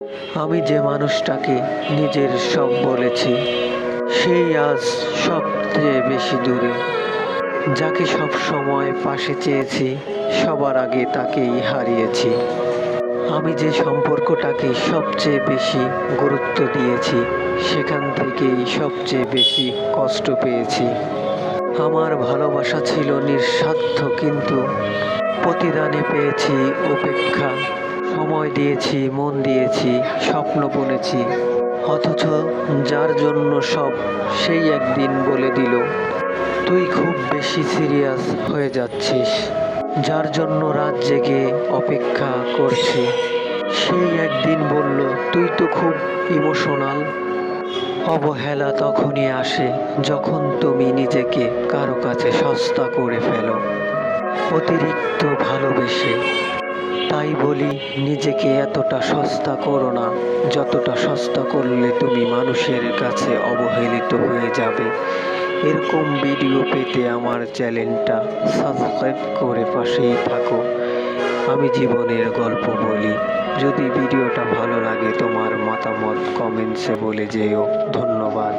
আমি যে মানুষটাকে নিজের সব বলেছি, সেই আজ সবচেয়ে বেশি দূরে। যাকে সব সময় পাশে চেয়েছি, সবার আগে তাকেই হারিয়েছি। আমি যে সম্পর্কটাকে সবচেয়ে বেশি গুরুত্ব দিয়েছি, সেখান থেকেই সবচেয়ে বেশি কষ্ট পেয়েছি। আমার ভালোবাসা ছিল নিঃস্বার্থ, কিন্তু প্রতিদানে পেয়েছি উপেক্ষা। সময় দিয়েছি, মন দিয়েছি, স্বপ্ন বুনেছি, অথচ যার জন্য সব, সেই একদিন বলে দিল, তুই খুব বেশি সিরিয়াস হয়ে যাচ্ছিস। যার জন্য রাত জেগে অপেক্ষা করছি, সেই একদিন বলল, তুই তো খুব ইমোশনাল। অবহেলা তখনই আসে যখন তুমি নিজেকে কারো কাছে সস্তা করে ফেলো, অতিরিক্ত ভালোবেসে। তাই বলি, নিজেকে এতটা সস্তা করো না, যতটা সস্তা করলে তুমি মানুষের কাছে অবহেলিত হয়ে যাবে। এরকম ভিডিও পেতে আমার চ্যানেলটা সাবস্ক্রাইব করে পাশেই থাকো। আমি জীবনের গল্প বলি। যদি ভিডিওটা ভালো লাগে, তোমার মতামত কমেন্টসে বলে যেও। ধন্যবাদ।